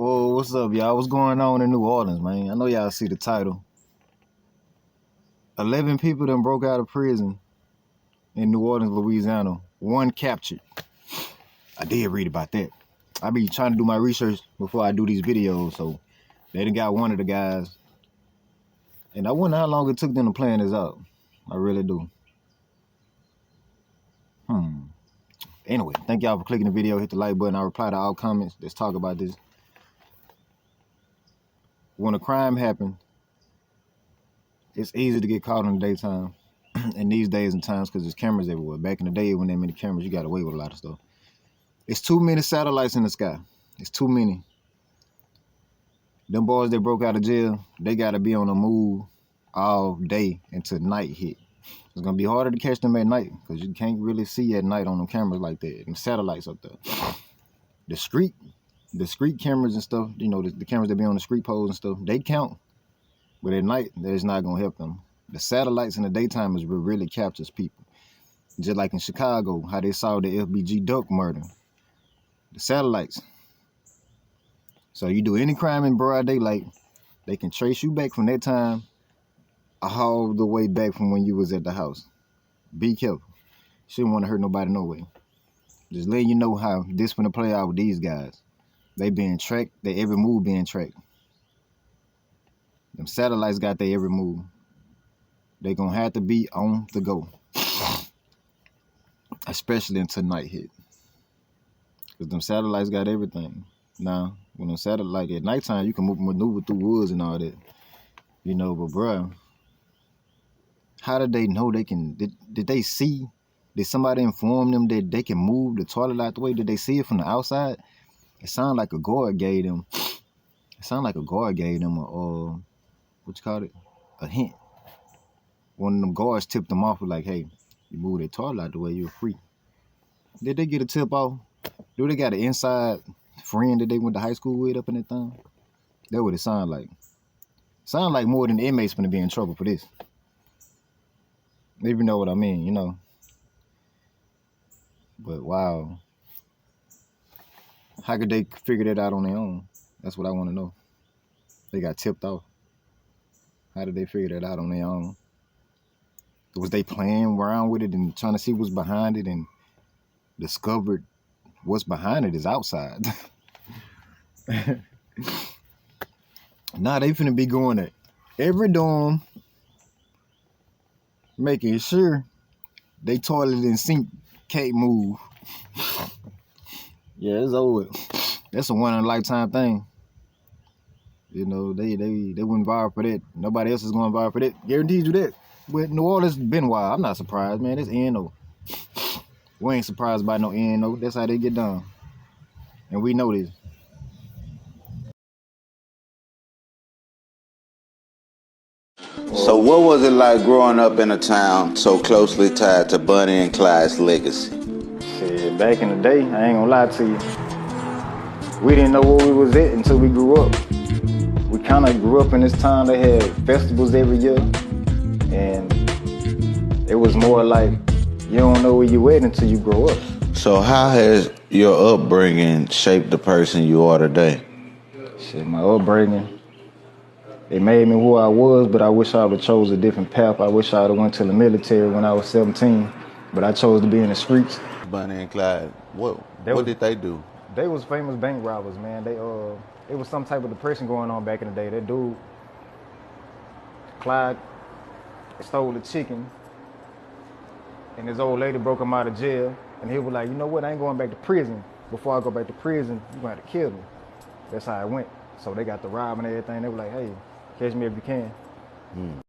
Whoa, what's up, y'all? What's going on in New Orleans, man? I know y'all see the title. 11 people done broke out of prison in New Orleans, Louisiana. 1 captured. I did read about that. I be trying to do my research before I do these videos, so they done got one of the guys. And I wonder how long it took them to plan this out. I really do. Anyway, thank y'all for clicking the video. Hit the like button. I'll reply to all comments. Let's talk about this. When a crime happens, it's easy to get caught in the daytime. In these days and times, because there's cameras everywhere. Back in the day, when there were many cameras, you got away with a lot of stuff. It's too many satellites in the sky. It's too many. Them boys that broke out of jail, they got to be on the move all day until night hit. It's going to be harder to catch them at night because you can't really see at night on them cameras like that. Them satellites up there. The street cameras and stuff, you know, the cameras that be on the street poles and stuff, they count. But at night, that's not going to help them. The satellites in the daytime is what really captures people. Just like in Chicago, how they saw the FBG Duck murder. The satellites. So you do any crime in broad daylight, they can trace you back from that time all the way back from when you was at the house. Be careful. Shouldn't want to hurt nobody no way. Just letting you know how this finna play out with these guys. They being tracked, their every move being tracked. Them satellites got their every move. They gonna have to be on the go. Especially until night hit. Because them satellites got everything. Now, when them satellites at nighttime, you can maneuver through woods and all that. You know, but bruh, how did they know they can, did they see? Did somebody inform them that they can move the toilet out the way? Did they see it from the outside? It sounded like a guard gave them. It sounded like a guard gave them a, what you call it? A hint. One of them guards tipped them off with like, hey, you move that toilet out the way, you're free. Did they get a tip off? Do they got an inside friend that they went to high school with up in that thing? That's what it sound like. Sound like more than the inmates gonna be in trouble for this. If you know what I mean, you know. But wow. How could they figure that out on their own? That's what I want to know. They got tipped off. How did they figure that out on their own? Was they playing around with it and trying to see what's behind it and discovered what's behind it is outside? Nah, they finna be going to every dorm, making sure they toilet and sink can't move. Yeah, it's over. That's a one-in-a-lifetime thing. You know, they went viral for that. Nobody else is going viral for that. Guaranteed you that. But New Orleans been wild. I'm not surprised, man. It's N.O. We ain't surprised by no N.O. That's how they get done. And we know this. So what was it like growing up in a town so closely tied to Bonnie and Clyde's legacy? Shit, back in the day, I ain't gonna lie to you. We didn't know where we was at until we grew up. We kind of grew up in this town. They had festivals every year. And it was more like, you don't know where you at until you grow up. So how has your upbringing shaped the person you are today? Shit, my upbringing, it made me who I was, but I wish I would have chose a different path. I wish I would have went to the military when I was 17, but I chose to be in the streets. Bonnie and Clyde, what did they do? They was famous bank robbers, man. It was some type of depression going on back in the day. That dude, Clyde, stole the chicken, and his old lady broke him out of jail, and he was like, you know what, I ain't going back to prison. Before I go back to prison, you're going to have to kill me. That's how it went. So they got the rob and everything. They were like, hey, catch me if you can.